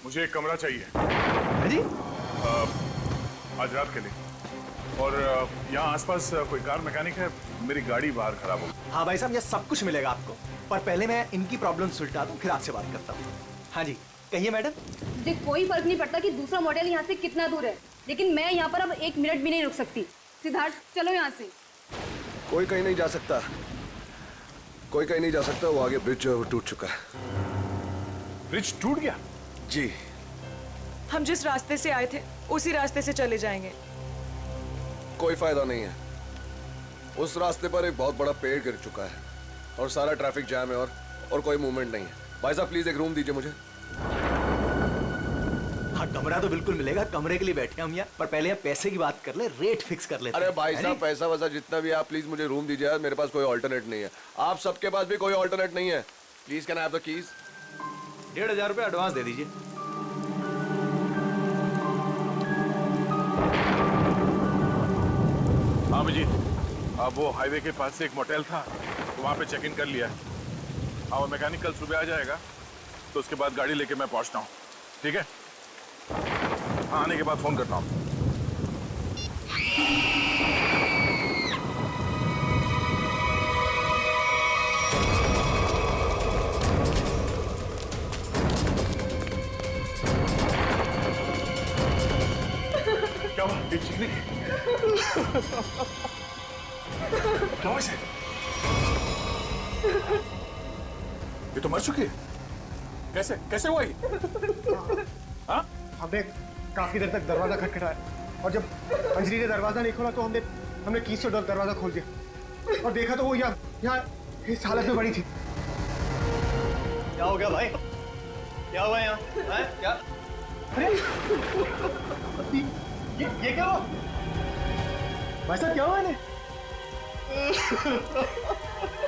मुझे एक कमरा चाहिए। हाँ जी? आज रात के लिए। और यहाँ आसपास कोई कार मैकेनिक है? मेरी गाड़ी बाहर खराब हो गई। हाँ भाई साहब, ये सब कुछ मिलेगा आपको, पर पहले मैं इनकी प्रॉब्लम सुलझा दूं, फिर आपसे बात करता हूँ। हाँ जी, कहिए मैडम। देख, कोई फर्क नहीं पड़ता कि दूसरा मॉडल यहाँ से कितना दूर है, लेकिन मैं यहाँ पर अब 1 मिनट भी नहीं रुक सकती। सिद्धार्थ, चलो यहाँ से। कोई कहीं नहीं जा सकता, कोई कहीं नहीं जा सकता। वो आगे ब्रिज जो है वो टूट चुका है। ब्रिज टूट गया? जी। हम जिस रास्ते से आए थे उसी रास्ते से चले जाएंगे। कोई फायदा नहीं है, उस रास्ते पर एक बहुत बड़ा पेड़ गिर चुका है और सारा ट्रैफिक जैम है और कोई मूवमेंट नहीं है। भाई साहब प्लीज एक रूम दीजिए मुझे। हाँ, कमरा तो बिल्कुल मिलेगा, कमरे के लिए बैठे हम यहाँ, पर पहले हम पैसे की बात कर ले, रेट फिक्स कर लेते हैं। अरे भाई साहब पैसा वैसा जितना भी आप प्लीज मुझे रूम दीजिए यार, मेरे पास कोई ऑल्टरनेट नहीं है। आप सबके पास भी कोई ऑल्टरनेट नहीं है। Please can I have the keys? 1500 रुपये एडवांस दे दीजिए। हाँ अभिजीत, अब वो हाईवे के पास से एक मोटेल था, तो वहाँ पे चेक इन कर लिया है। और मैकेनिक कल सुबह आ जाएगा, तो उसके बाद गाड़ी लेके मैं पहुँचता हूँ। ठीक है? हाँ, आने के बाद फोन करता हूँ। क्या हुआ? ये चीखने की? क्या हुआ इसे? ये तो मर चुकी है। कैसे कैसे हुआ ये? हाँ? हमने काफी देर तक दरवाजा खटखटाया और जब अंजलि ने दरवाजा नहीं खोला तो हमने कीज से दरवाजा खोल दिया और देखा तो वो यहाँ इस हालत में पड़ी थी। क्या हो गया भाई? क्या हुआ यहाँ? क्या? अरे ये क्या हुआ भाई साहब? क्या हुआ इन्हें?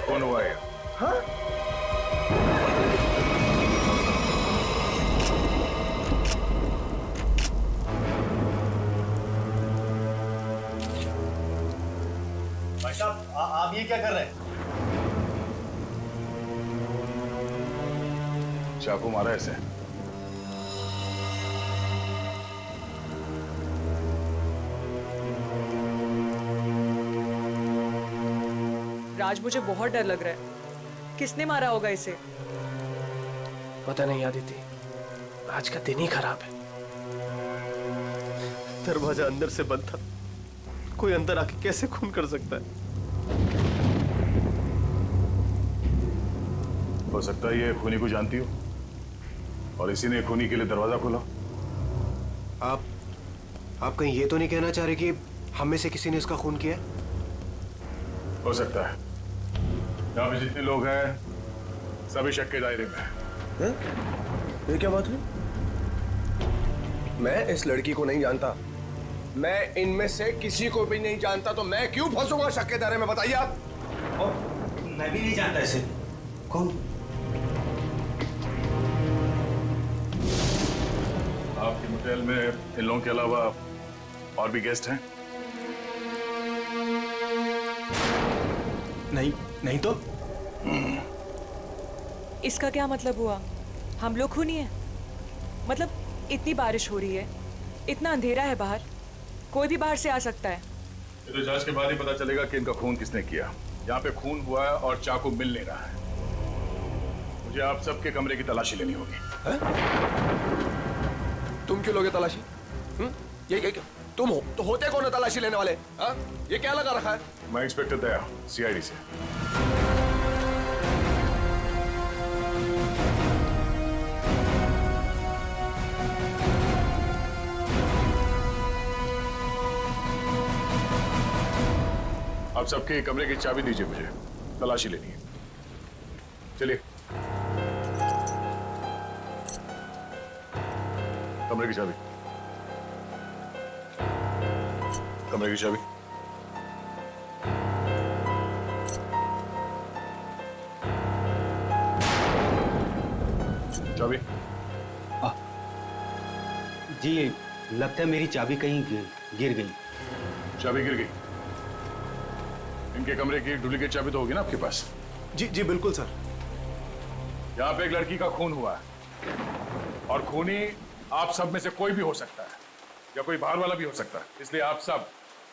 कौन हुआ ये? हाँ? भाई साहब, आप ये क्या कर रहे हैं? चाकू मारा ऐसे। राज, मुझे बहुत डर लग रहा है। किसने मारा होगा इसे? पता नहीं आदिति, आज का दिन ही खराब है। दरवाजा अंदर से बंद था, कोई अंदर आके कैसे खून कर सकता है? हो सकता है ये खूनी को जानती हो और इसी ने खूनी के लिए दरवाजा खोला। आप कहीं ये तो नहीं कहना चाह रहे कि हम में से किसी ने इसका खून किया? हो सकता है। यहाँ पे जितने लोग हैं सभी शक के दायरे में हैं। ये क्या बात हुई? मैं इस लड़की को नहीं जानता, मैं इनमें से किसी को भी नहीं जानता, तो मैं क्यों फंसूंगा शक के दायरे में? बताइए आप। मैं भी नहीं जानता इसे। कौन? आपके होटल में इन लोगों के अलावा और भी गेस्ट हैं? नहीं तो इसका क्या मतलब हुआ? हम लोग खूनी हैं? मतलब इतनी बारिश हो रही है, इतना अंधेरा है बाहर, कोई भी बाहर से आ सकता है। ये तो जांच के बाद ही पता चलेगा कि इनका खून किसने किया। यहाँ पे खून हुआ है और चाकू मिल नहीं रहा है। मुझे आप सबके कमरे की तलाशी लेनी होगी। तुम क्यों लोगे तलाशी? ये तुम हो तो होते कौन है तलाशी लेने वाले? हा? ये क्या लगा रखा है? मैं इंस्पेक्टर दया, सीआईडी से। आप सबके कमरे की चाबी दीजिए, मुझे तलाशी लेनी है। चलिए। कमरे की चाबी। कमरे की चाबी। चाबी। जी, लगता है मेरी चाबी कहीं गिर गई। चाबी गिर गई? इनके कमरे की डुप्लीकेट चाबी तो होगी ना आपके पास? जी बिल्कुल सर। यहाँ पे एक लड़की का खून हुआ है। और खूनी आप सब में से कोई भी हो सकता है या कोई बाहर वाला भी हो सकता है, इसलिए आप सब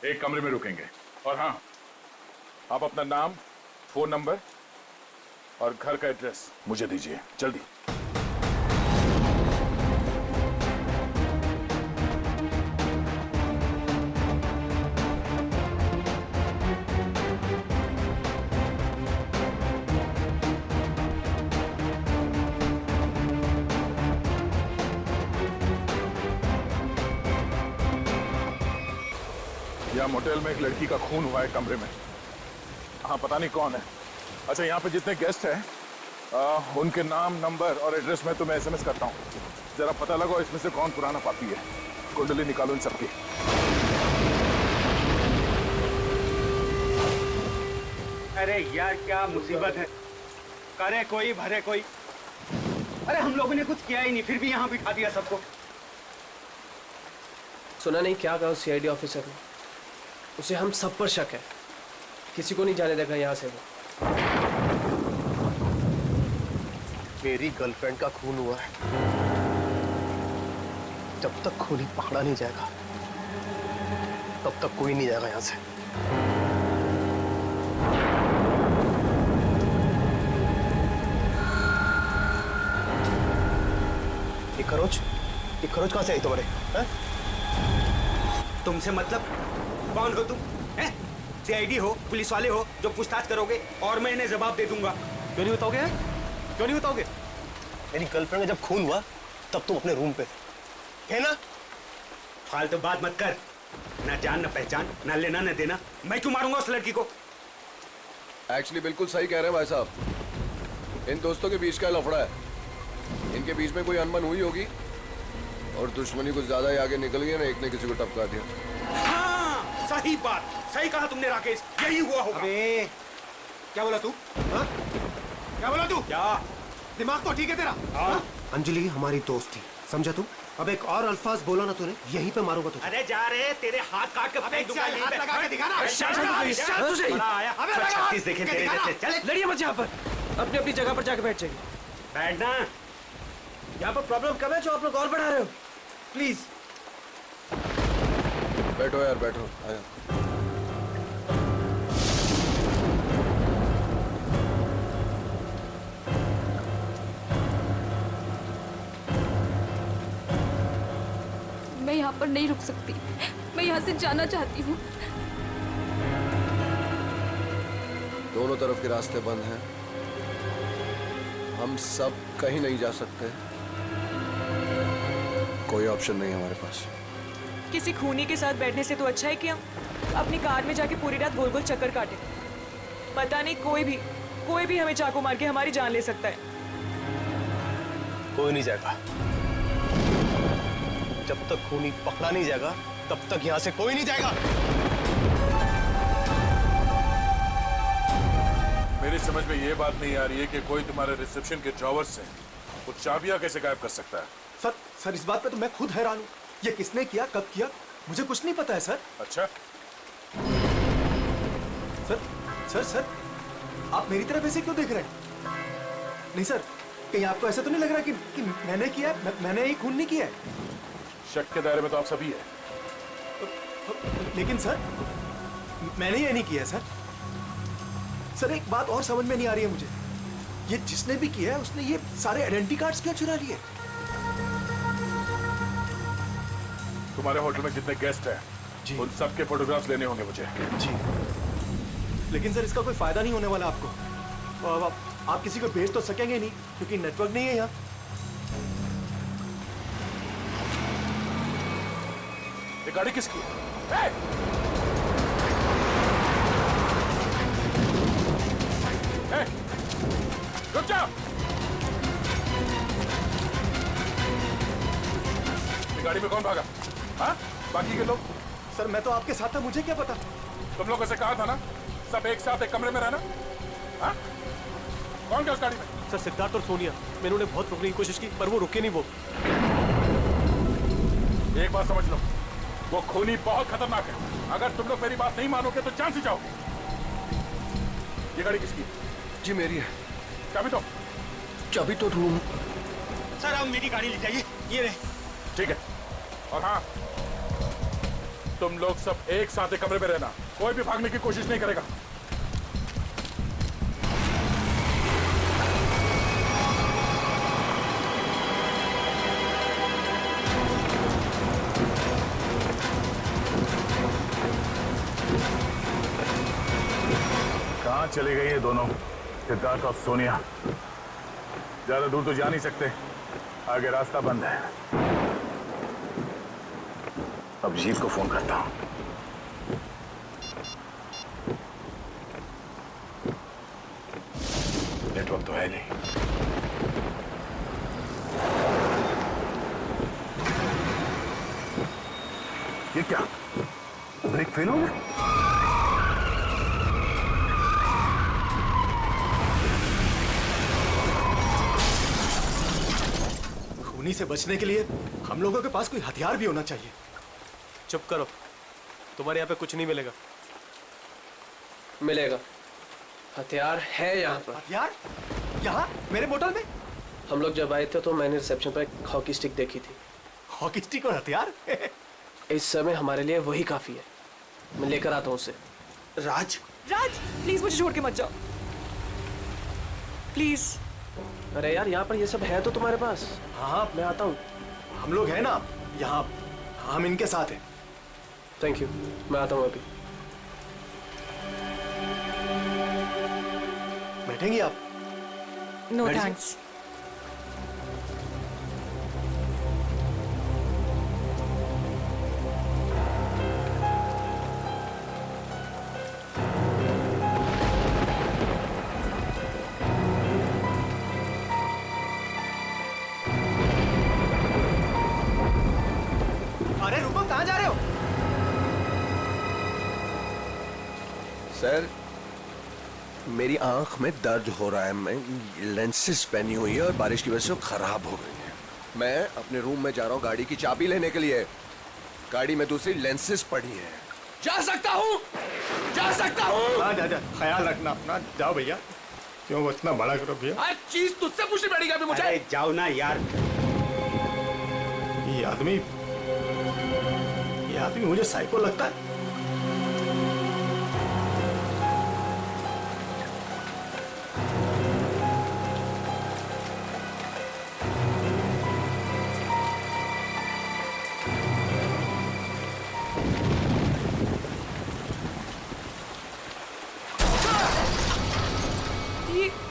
एक कमरे में रुकेंगे। और हाँ, आप अपना नाम, फोन नंबर और घर का एड्रेस मुझे दीजिए जल्दी। यहाँ मोटेल में एक लड़की का खून हुआ है कमरे में। हाँ, पता नहीं कौन है। अच्छा, यहाँ पे जितने गेस्ट हैं उनके नाम, नंबर और एड्रेस में तुम्हें SMS करता हूँ। जरा पता लगाओ इसमें से कौन पुराना पापी है। कुंडली निकालो इन सबकी। अरे यार क्या मुसीबत है, करे कोई भरे कोई। अरे हम लोगों ने कुछ किया ही नहीं, फिर भी यहाँ बिठा दिया सबको। सुना नहीं क्या कहा उस CID ऑफिसर ने? उसे हम सब पर शक है, किसी को नहीं जाने देगा यहाँ से वो। मेरी गर्लफ्रेंड का खून हुआ है, जब तक खूनी पकड़ा नहीं जाएगा तब तक कोई नहीं जाएगा यहाँ से। ये खरोच कहाँ से आई तुम्हारे? तुमसे मतलब? कौन हो तुम? हैं? CID हो, पुलिस वाले हो जो पूछताछ करोगे और मैं इन्हें जवाब दे दूंगा। क्यों नहीं बताओगे? क्यों नहीं बताओगे? मेरी गर्लफ्रेंड का जब खून हुआ तब तुम अपने रूम पे थे ना? फालतू बात मत कर। ना जान ना पहचान, ना लेना ना देना। मैं क्यों मारूंगा उस लड़की को? एक्चुअली बिल्कुल सही कह रहे हैं भाई साहब। इन दोस्तों के बीच का लफड़ा है। इनके बीच में कोई अनबन हुई होगी और दुश्मनी कुछ ज्यादा ही आगे निकल गई ना, एक ने किसी को टपका दिया। हाँ, सही बात, सही कहा तुमने राकेश, यही हुआ होगा। अबे क्या बोला तू? हाँ? क्या बोला तू? क्या दिमाग तो ठीक है तेरा? हाँ? अंजलि हमारी दोस्त थी, समझा तू? अब एक और अल्फाज बोला ना तूने, यहीं पे मारूंगा तुझे। अरे जा रहे, तेरे हाथ काट के फेंक दूंगा यहीं पे। लगा के दिखा ना। बड़ा आया। 36 देखे तेरे जैसे। चल लड़िए मत यहाँ पर, अपनी अपनी जगह पर जाकर बैठ जाइए। बैठना। यहाँ पर प्रॉब्लम कब है जो आप लोग और बढ़ा रहे हो? प्लीज बैठो यार, बैठो। आया। मैं यहाँ पर नहीं रुक सकती, मैं यहाँ से जाना चाहती हूँ। दोनों तरफ के रास्ते बंद हैं, हम सब कहीं नहीं जा सकते। कोई ऑप्शन नहीं है हमारे पास। किसी खूनी के साथ बैठने से तो अच्छा है कि हम अपनी कार में जाके पूरी रात गोल गोल चक्कर काटें। पता नहीं कोई भी हमें चाकू मार के हमारी जान ले सकता है। कोई नहीं जाएगा। जब तक खूनी पकड़ा नहीं जाएगा तब तक यहाँ से कोई नहीं जाएगा। मेरी समझ में ये बात नहीं आ रही है कि कोई तुम्हारे रिसेप्शन के ड्रॉवर से वो चाबियां कैसे गायब कर सकता है। सर इस बात पे तो मैं खुद हैरान हूँ। ये किसने किया, कब किया, मुझे कुछ नहीं पता है सर। अच्छा, सर आप मेरी तरफ ऐसे क्यों देख रहे हैं? नहीं सर, कहीं आपको ऐसा तो नहीं लग रहा कि मैंने किया है? मैंने ही खून नहीं किया है। शक के दायरे में तो आप सभी है। लेकिन सर मैंने ये नहीं किया है सर। एक बात और समझ में नहीं आ रही है मुझे, ये जिसने भी किया है उसने ये सारे आइडेंटिटी कार्ड्स क्यों चुरा लिए? तुम्हारे होटल में जितने गेस्ट हैं जी। उन सबके फोटोग्राफ्स लेने होंगे मुझे। जी, लेकिन सर इसका कोई फायदा नहीं होने वाला आपको। आप किसी को भेज तो सकेंगे नहीं क्योंकि नेटवर्क नहीं है यहाँ। ये गाड़ी किसकी है? रुक जाओ। ये गाड़ी में कौन भागा? हाँ? बाकी के लोग? सर मैं तो आपके साथ था, मुझे क्या पता। तुम लोगों से कहा था ना सब एक साथ एक कमरे में रहना। हाँ? कौन गया उस गाड़ी में? सर सिद्धार्थ और सोनिया, मैंने उन्हें बहुत रोकने की कोशिश की पर वो रुके नहीं। वो एक बात समझ लो, वो खूनी बहुत खतरनाक है। अगर तुम लोग मेरी बात नहीं मानोगे तो जान से जाओगे। ये गाड़ी किसकी है? जी मेरी है। चाबी तो चाबी तो रूम सर अब मेरी गाड़ी ले जाइए, ये रहे। ठीक है। और हाँ, तुम लोग सब एक साथ एक कमरे में रहना, कोई भी भागने की कोशिश नहीं करेगा। कहाँ चले गए ये दोनों, सिद्धार्थ और सोनिया? ज्यादा दूर तो जा नहीं सकते, आगे रास्ता बंद है। अब जीत को फोन करता हूं। नेटवर्क तो है नहीं। ये क्या, ब्रेक फेल हो गया? खूनी से बचने के लिए हम लोगों के पास कोई हथियार भी होना चाहिए। चुप करो, तुम्हारे यहाँ पे कुछ नहीं मिलेगा। मिलेगा, हथियार है यहाँ पर। हथियार यहाँ मेरे बोतल में? हम लोग जब आए थे तो मैंने रिसेप्शन पर एक हॉकी स्टिक देखी थी। हॉकी स्टिक और हथियार? इस समय हमारे लिए वही काफी है। मैं लेकर आता हूँ उसे। राज, राज प्लीज मुझे छोड़ के मत जाओ, प्लीज। अरे यार, यहाँ पर ये सब है तो तुम्हारे पास। हाँ मैं आता हूँ। हम लोग हैं ना यहाँ, हम इनके साथ हैं। थैंक यू, मैं आता हूँ अभी। बैठेंगी आप? नो बैठ जाओ। थैंक्स। अरे रुको, कहाँ जा रहे हो? सर, मेरी आंख में दर्द हो रहा है। मैं लेंसेज पहनी हुई है और बारिश की वजह से वो खराब हो गई है। मैं अपने रूम में जा रहा हूँ गाड़ी की चाबी लेने के लिए। गाड़ी में दूसरी लेंसेज पड़ी है। जा सकता हूँ, जा सकता हूँ। हाँ जा जा, ख्याल रखना अपना। जाओ भैया, क्यों इतना बड़ा करो भैया? हर चीज तुझसे पूछनी पड़ेगी अभी मुझे। अरे जाओ ना यार। ये आदमी मुझे साइको लगता है।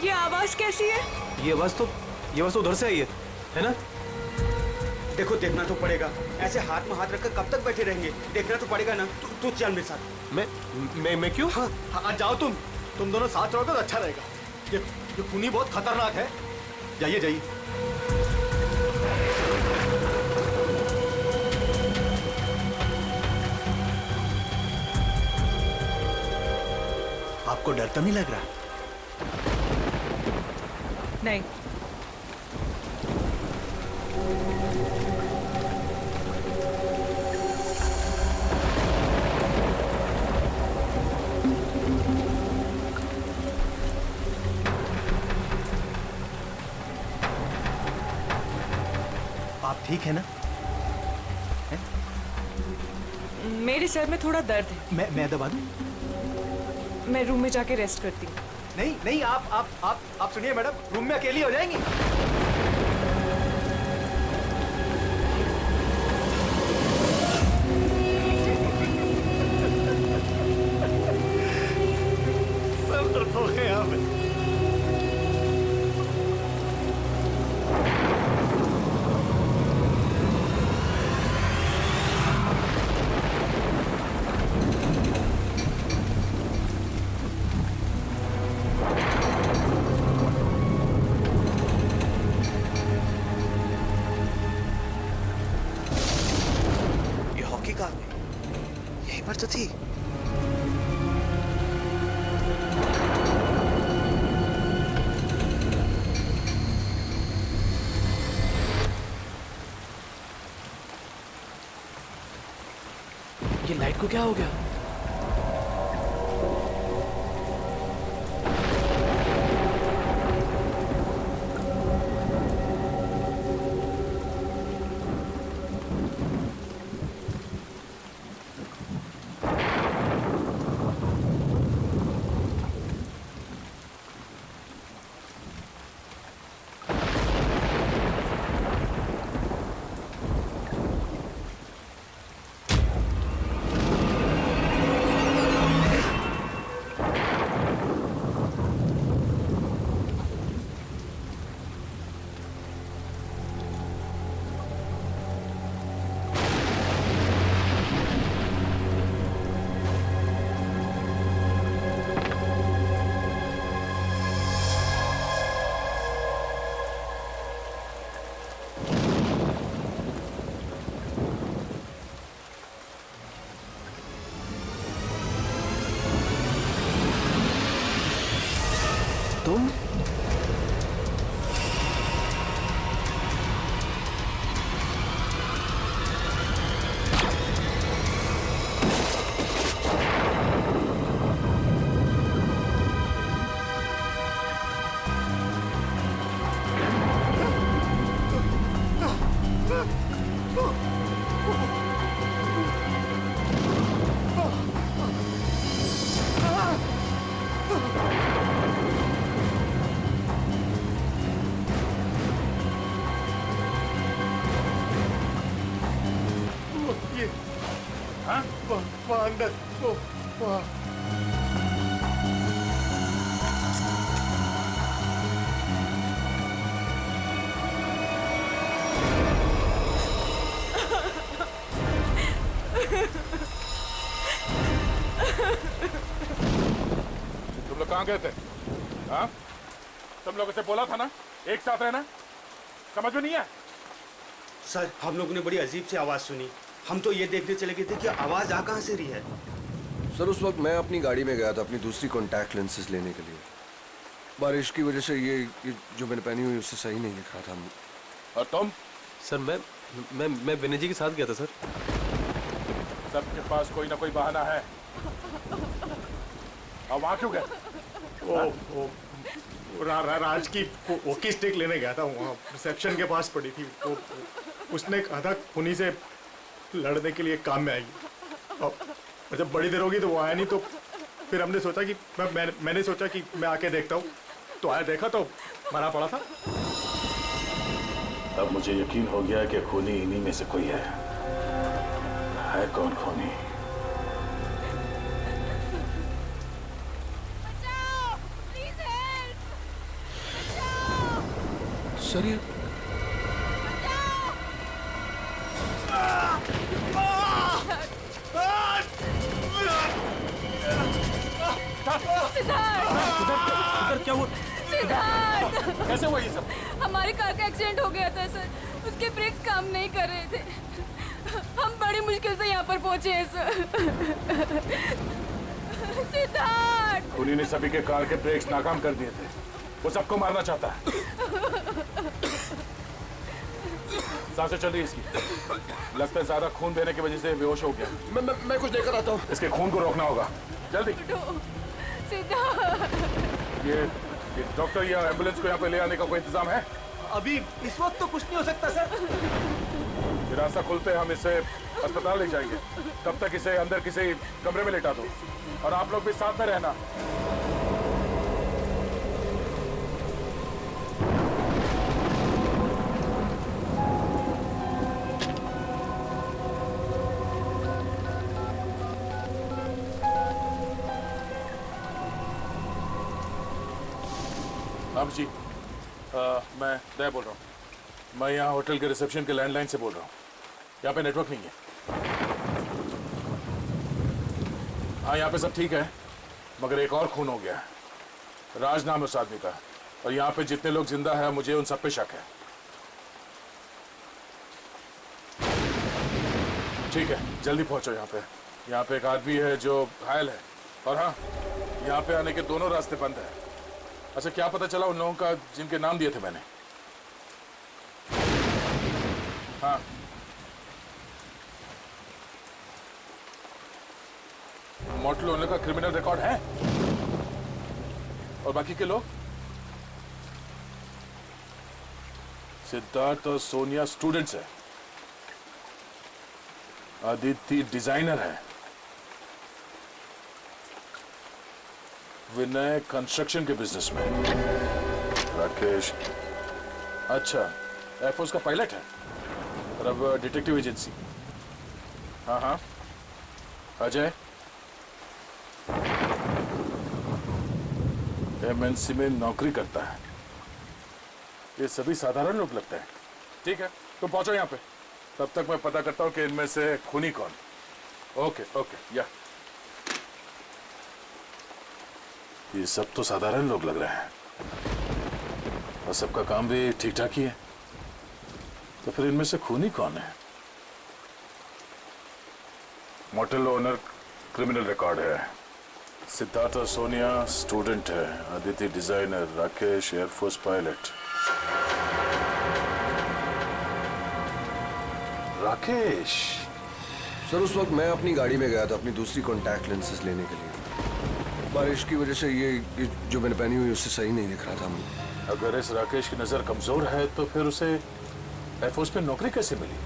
ये आवाज कैसी है? ये आवाज तो उधर से आई है ना? देखो, देखना तो पड़ेगा। ऐसे हाथ में हाथ रखकर कब तक बैठे रहेंगे? देखना तो पड़ेगा ना। तू चल मेरे साथ। मैं क्यों? हाँ हाँ, जाओ तुम दोनों साथ रहोगे तो अच्छा रहेगा। ये खूनी बहुत खतरनाक है। जाइए जाइए। आपको डर तो नहीं लग रहा? नहीं। आप ठीक है ना? मेरे सर में थोड़ा दर्द है। मैं दबा दूं? मैं रूम में जाके रेस्ट करती हूँ। नहीं नहीं, आप सुनिए मैडम, रूम में अकेली हो जाएंगी। सब हो गए यहाँ पे। यहीं पर तो थी। ये लाइट को क्या हो गया? ये हाँ? वहाँ अंदर वो वहाँ तुम लोग कहाँ गए थे? हाँ? तुम लोगों से बोला था ना एक साथ रहना, समझ में नहीं है? सर हम लोगों ने बड़ी अजीब सी आवाज सुनी। हम तो ये देखने चले गए थे कि आवाज आ कहाँ से रही है। सर उस वक्त मैं अपनी गाड़ी में गया था अपनी दूसरी कॉन्टैक्ट लेंसेज लेने के लिए। बारिश की वजह से ये जो मैंने पहनी हुई उससे सही नहीं दिख रहा था। और तुम? सर मैं विनय जी के साथ गया था सर। सबके पास कोई ना कोई बहाना है। और वहाँ क्यों गए? वो राज की वॉकी स्टिक लेने गया था, वहाँ रिसेप्शन के पास पड़ी थी। वो उसने कहा था खूनी से लड़ने के लिए काम में आएगी। और जब बड़ी देर होगी तो वो आया नहीं, तो फिर हमने सोचा कि मैंने सोचा कि मैं आके देखता हूँ। तो आया, देखा तो मरा पड़ा था। अब मुझे यकीन हो गया कि खूनी इन्हीं में से कोई है। कौन खूनी? सर ये क्या हुआ? कैसे हुआ ये सब? हमारी कार का एक्सीडेंट हो गया था सर, उसके ब्रेक्स काम नहीं कर रहे थे। हम बड़ी मुश्किल से यहाँ पर पहुँचे हैं सर। सिद्धार्थ! खूनी ने सभी के कार के ब्रेक्स नाकाम कर दिए थे। वो सबको मारना चाहता है। सांसें चल रही है इसकी। लगता है ज्यादा खून देने की वजह से बेहोश हो गया। मैं कुछ लेकर आता हूँ। इसके खून को रोकना होगा, जल्दी। सिद्धार्थ! ये डॉक्टर या एम्बुलेंस को यहाँ पे ले आने का कोई इंतजाम है? अभी इस वक्त तो कुछ नहीं हो सकता सर। ये रास्ता खुलते हम इसे अस्पताल ले जाएंगे। तब तक इसे अंदर किसी कमरे में लेटा दो और आप लोग भी साथ में रहना। अब जी मैं दया बोल रहा हूँ। मैं यहाँ होटल के रिसेप्शन के लैंडलाइन से बोल रहा हूँ। यहाँ पे नेटवर्क नहीं है। हाँ यहाँ पे सब ठीक है, मगर एक और खून हो गया है। राज नाम है उस आदमी का, और यहाँ पे जितने लोग जिंदा हैं मुझे उन सब पे शक है। ठीक है, जल्दी पहुँचो यहाँ पे। यहाँ पे एक आदमी है जो घायल है, और हाँ यहाँ पे आने के दोनों रास्ते बंद हैं। अच्छा क्या पता चला उन लोगों का जिनके नाम दिए थे मैंने? हाँ मोटल ओनर का क्रिमिनल रिकॉर्ड है, और बाकी के लोग? सिद्धार्थ और सोनिया स्टूडेंट्स है, आदित्य डिजाइनर है, विनय कंस्ट्रक्शन के बिजनेस में, राकेश अच्छा एयरफोर्स का पायलट है, और अब डिटेक्टिव एजेंसी। हाँ हाँ अजय एमएनसी में नौकरी करता है। ये सभी साधारण लोग लगते हैं। ठीक है तुम पहुंचो यहाँ पे, तब तक मैं पता करता हूँ कि इनमें से खूनी कौन। ओके ओके या ये सब तो साधारण लोग लग रहे हैं, और सबका काम भी ठीक ठाक ही है, तो फिर इनमें से खूनी कौन है? मोटेल ओनर क्रिमिनल रिकॉर्ड है, सिद्धार्थ और सोनिया स्टूडेंट है, Aditya designer, Rakesh air force pilot. Rakesh sir उस वक्त मैं अपनी गाड़ी में गया था अपनी दूसरी कॉन्टैक्ट लेंसेज लेने के लिए। बारिश की वजह से ये जो मैंने पहनी हुई उससे सही नहीं दिख रहा था। अगर इस राकेश की नजर कमजोर है तो फिर उसे एयरफोर्स में नौकरी कैसे मिली?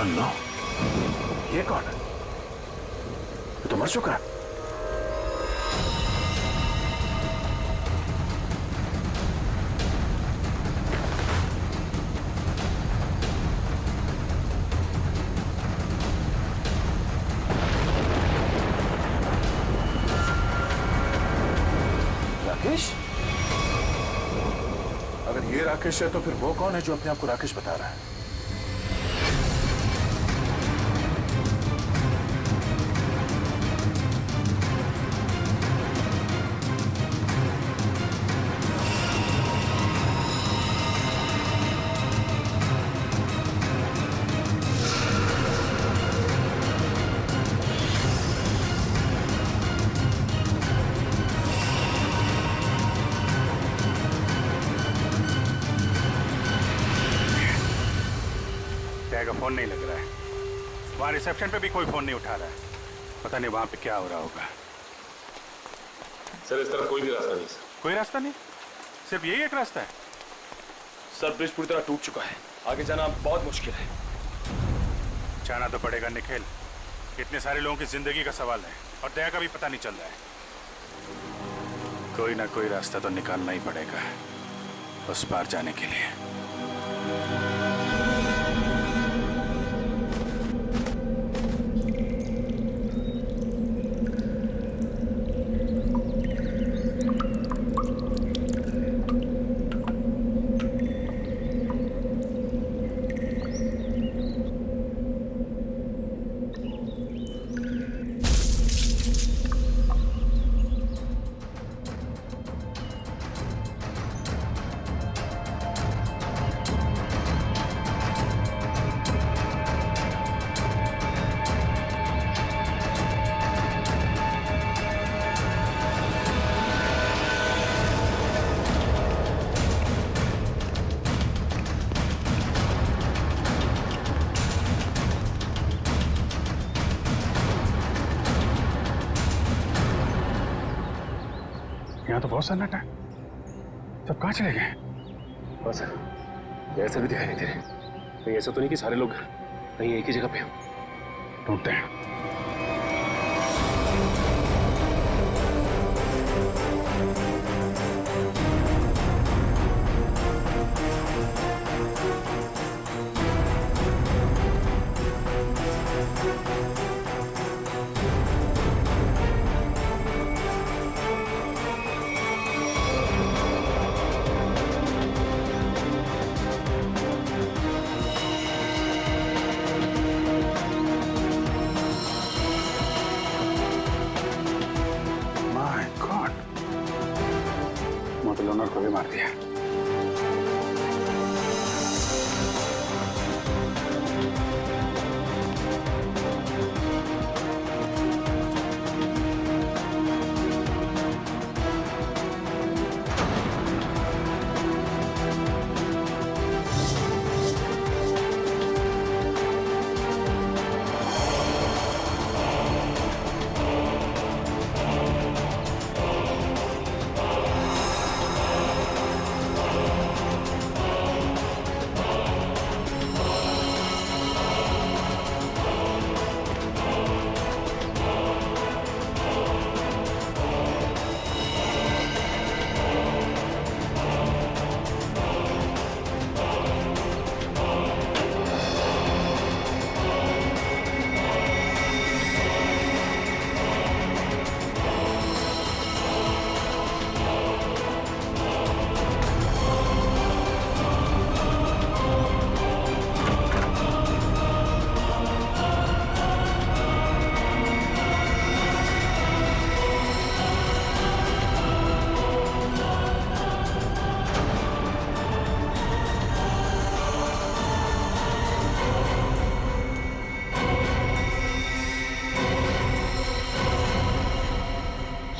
नो, ये कौन है? ये तो मर चुका है। राकेश? अगर ये राकेश है तो फिर वो कौन है जो अपने आप को राकेश बता रहा है? का फोन नहीं लग रहा है। वहां रिसेप्शन पे भी कोई फोन नहीं उठा रहा है। पता नहीं वहां पे क्या हो रहा होगा। सर इस तरफ कोई भी रास्ता नहीं। कोई रास्ता नहीं, सिर्फ यही एक रास्ता है। सर ब्रिज पूरी तरह टूट चुका है, आगे जाना बहुत मुश्किल है। जाना तो पड़ेगा निखिल, इतने सारे लोगों की जिंदगी का सवाल है और दया का भी पता नहीं चल रहा है। कोई ना कोई रास्ता तो निकालना ही पड़ेगा उस पार जाने के लिए। यहाँ तो बहुत सन्नाटा है, सब कहाँ चले गए? बस सर ऐसा भी दिखाई नहीं दे रहे। कहीं ऐसा तो नहीं कि सारे लोग कहीं एक ही जगह पे हो। ढूंढते हैं। मोटल ओनर को भी मार दिया।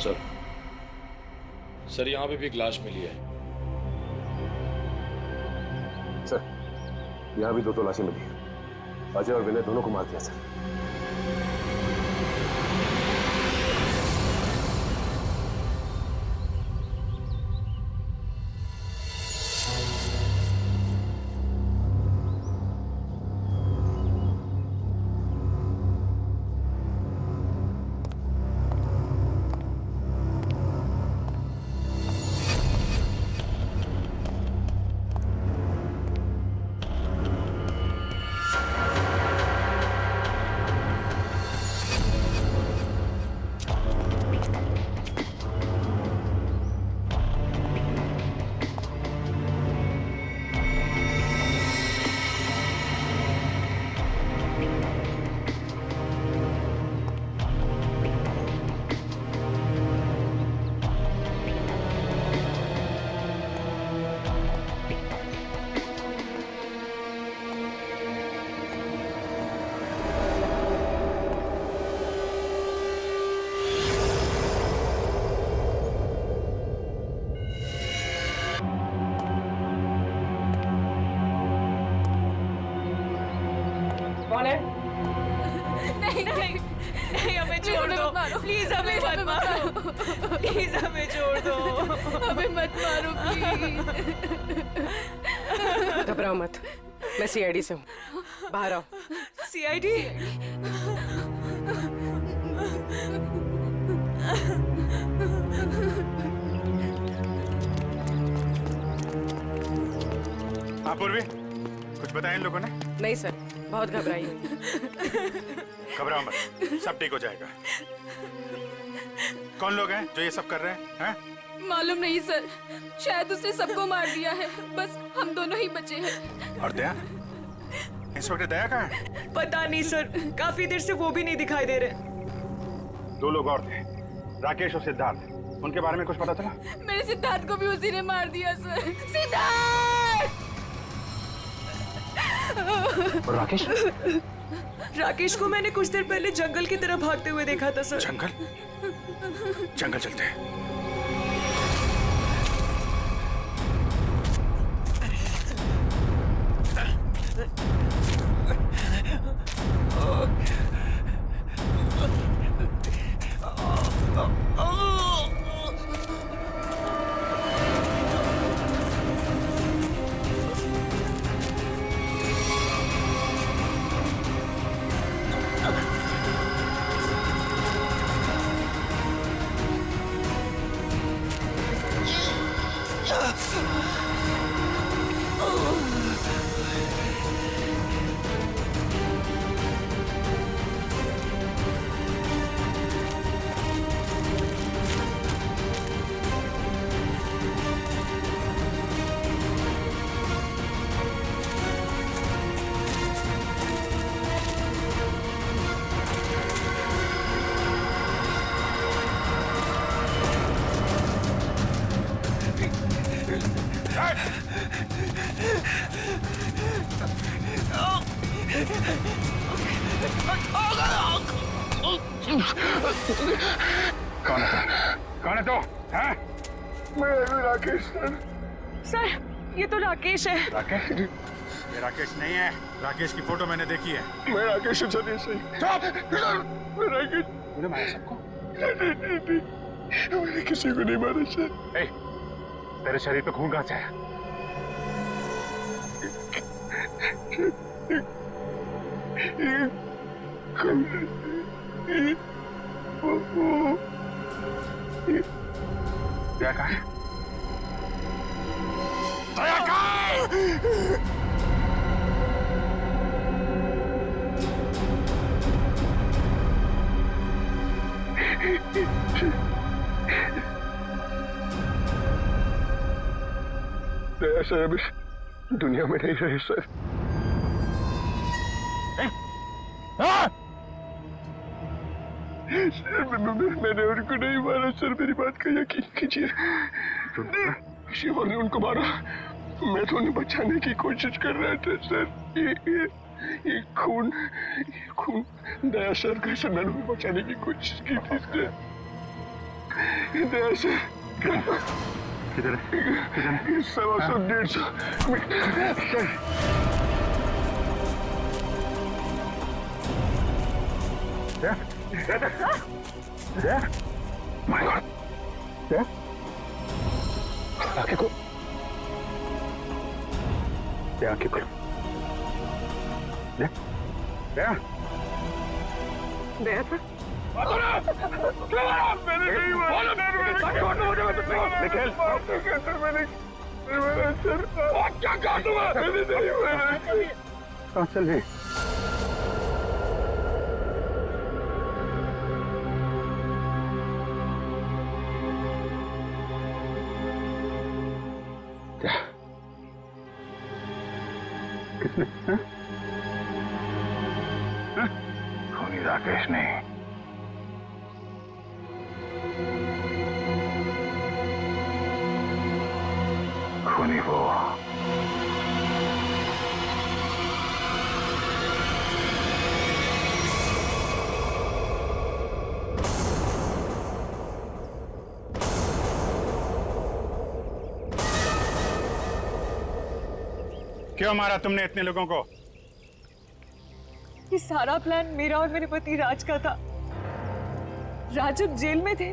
सर यहाँ पे भी एक लाश मिली है। सर यहाँ भी 2 लाशें मिली हैं। अजय और विनय दोनों को मार दिया सर। कौन है? नहीं नहीं नहीं, हमें छोड़ दो प्लीज, हमें मत मारो प्लीज, हमें छोड़ दो, हमें मत मारो प्लीज। घबराओ मत, मैं सीआईडी से हूँ, बाहर आओ। सीआईडी? हाँ पूर्वी, कुछ बताया इन लोगों ने? नहीं सर, बहुत घबराई हुई। घबराओ मत, सब ठीक हो जाएगा। कौन लोग हैं जो ये सब कर रहे हैं? मालूम नहीं सर, शायद उसने सबको मार दिया है, बस हम दोनों ही बचे हैं। और दया? इंस्पेक्टर दया कहाँ है? पता नहीं सर, काफी देर से वो भी नहीं दिखाई दे रहे। 2 लोग और थे, राकेश और सिद्धार्थ। उनके बारे में कुछ पता चला? मेरे सिद्धार्थ को भी उसी ने मार दिया सर। सिद्धार्थ! राकेश? राकेश को मैंने कुछ देर पहले जंगल की तरफ भागते हुए देखा था सर। जंगल? जंगल चलते हैं। कौन है तो? हैं? मैं राकेश सर। सर, ये तो राकेश है। राकेश? ये राकेश नहीं है। राकेश की फोटो मैंने देखी है। मैं राकेश हूँ सर, ये सही। मैं राकेश। तूने मारा सबको? नहीं, मैंने किसी को नहीं मारा सर। ए, तेरे शरीर पे खून कहाँ से है? दया कहाँ है? दया कहाँ है? दया सर अभी दुनिया में नहीं रहे सर। सर मैंने उनको नहीं मारा सर, मेरी बात का यकीन कीजिए। किसी और ने उनको मारा, मैं तो उन्हें बचाने की कोशिश कर रहा था सर। ये खून दया सर का, सर मैंने उन्हें बचाने की कोशिश की थी सर। इधर से किधर है? 100-150 मीटर। माय गॉड, आंखें खोल, आंखें खोल, दया सर, मैंने नहीं मारा, चल रही किसने? खूनी राकेश नहीं, खूनी वो। क्यों मारा तुमने इतने लोगों को? ये सारा प्लान मेरा और मेरे पति राज का था। राज जब जेल में थे,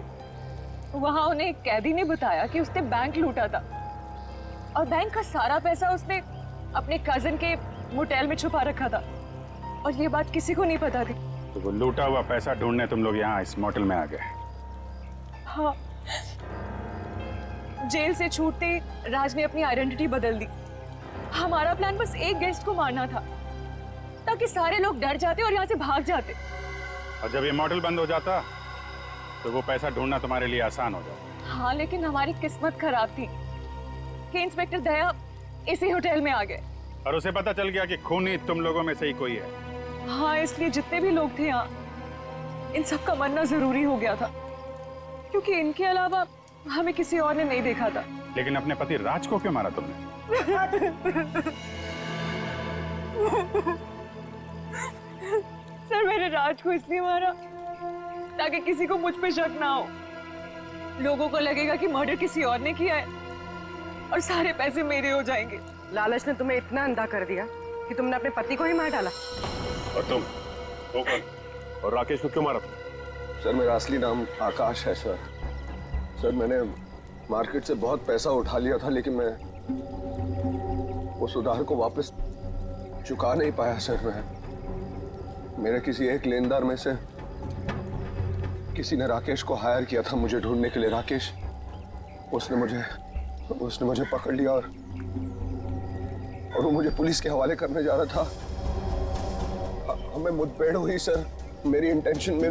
वहां उन्हें एक कैदी ने बताया कि उसने बैंक लूटा था और बैंक का सारा पैसा उसने अपने कजिन के मोटेल में छुपा रखा था और ये बात किसी को नहीं पता थी। तो वो लूटा हुआ पैसा ढूंढने तुम लोग यहाँ इस मोटेल में आ गए? हाँ, जेल से छूटते राज ने अपनी आइडेंटिटी बदल दी। हमारा प्लान बस एक गेस्ट को मारना था ताकि सारे लोग डर जाते और यहाँ से भाग जाते। और जब ये मॉडल बंद हो जाता तो वो पैसा ढूंढना तुम्हारे लिए आसान हो जाता। हाँ, लेकिन हमारी किस्मत खराब थी कि इंस्पेक्टर दया इसी होटल में आ गए और उसे पता चल गया कि खूनी तुम लोगों में से ही कोई है। हाँ, इसलिए जितने भी लोग थे यहाँ, इन सब का मरना जरूरी हो गया था क्योंकि इनके अलावा हमें किसी और ने नहीं देखा था। लेकिन अपने पति राज को क्यों मारा तुमने? सर, मैंने राज को इसलिए मारा ताकि किसी को मुझ पे शक ना हो। लोगों को लगेगा कि मर्डर किसी और ने किया है और सारे पैसे मेरे हो जाएंगे। लालच ने तुम्हें इतना अंधा कर दिया कि तुमने अपने पति को ही मार डाला। और तुम वो कौन? और राकेश को क्यों मारा तुम? सर, मेरा असली नाम आकाश है सर। सर, मैंने मार्केट से बहुत पैसा उठा लिया था लेकिन मैं उस उधार को वापस चुका नहीं पाया सर। मेरे किसी एक लेनदार में से किसी ने राकेश को हायर किया था मुझे ढूंढने के लिए। राकेश उसने मुझे पकड़ लिया और वो मुझे पुलिस के हवाले करने जा रहा था। हमें मुठभेड़ हुई सर। मेरी इंटेंशन में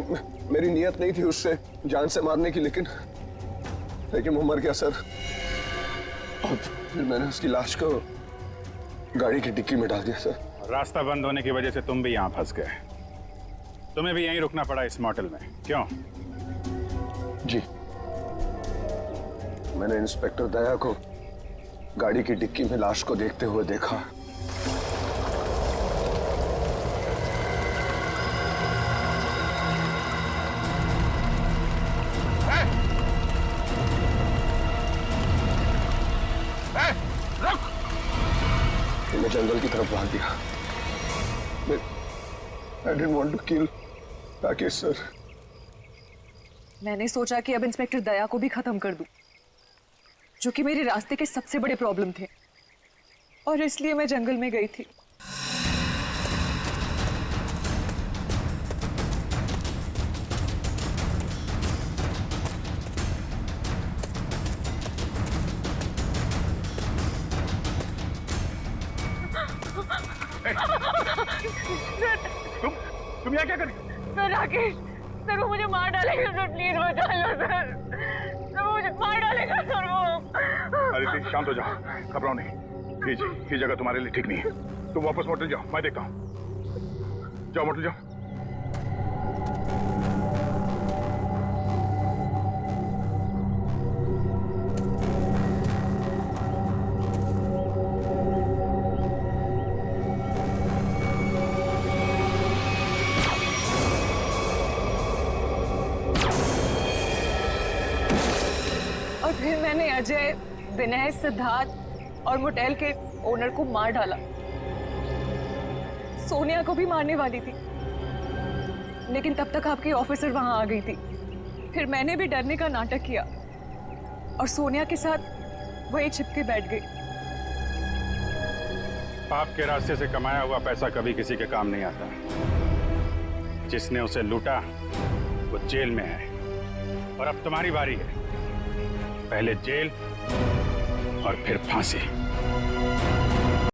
मेरी नियत नहीं थी उससे जान से मारने की, लेकिन वो मर गया सर। और फिर मैंने उसकी लाश को गाड़ी की डिक्की में डाल दिया सर। रास्ता बंद होने की वजह से तुम भी यहाँ फंस गए। तुम्हें भी यहीं रुकना पड़ा इस मोटेल में, क्यों? जी, मैंने इंस्पेक्टर दया को गाड़ी की डिक्की में लाश को देखते हुए देखा। मैं जंगल की तरफ भाग दिया। I didn't want to kill Rakesh sir. मैंने सोचा कि अब इंस्पेक्टर दया को भी खत्म कर दूं, जो कि मेरे रास्ते के सबसे बड़े प्रॉब्लम थे, और इसलिए मैं जंगल में गई थी। तुम यहाँ क्या कर रही? सर, राकेश सर, वो मुझे मार डालेगा सर, प्लीज बचा लो सर। सर, वो मुझे मार डालेगा सर वो। अरे प्लीज शांत हो जाओ, घबराओ नहीं। ये जगह तुम्हारे लिए ठीक नहीं है। तुम वापस मोटेल जाओ, मैं देखता हूँ। जाओ मोटेल जाओ। और फिर मैंने अजय, विनय, सिद्धार्थ और मोटेल के ओनर को मार डाला। सोनिया को भी मारने वाली थी, लेकिन तब तक आपकी ऑफिसर वहां आ गई थी। फिर मैंने भी डरने का नाटक किया और सोनिया के साथ वहीं छिपके बैठ गई। आपके रास्ते से कमाया हुआ पैसा कभी किसी के काम नहीं आता। जिसने उसे लूटा वो जेल में है और अब तुम्हारी बारी है। पहले जेल और फिर फांसी।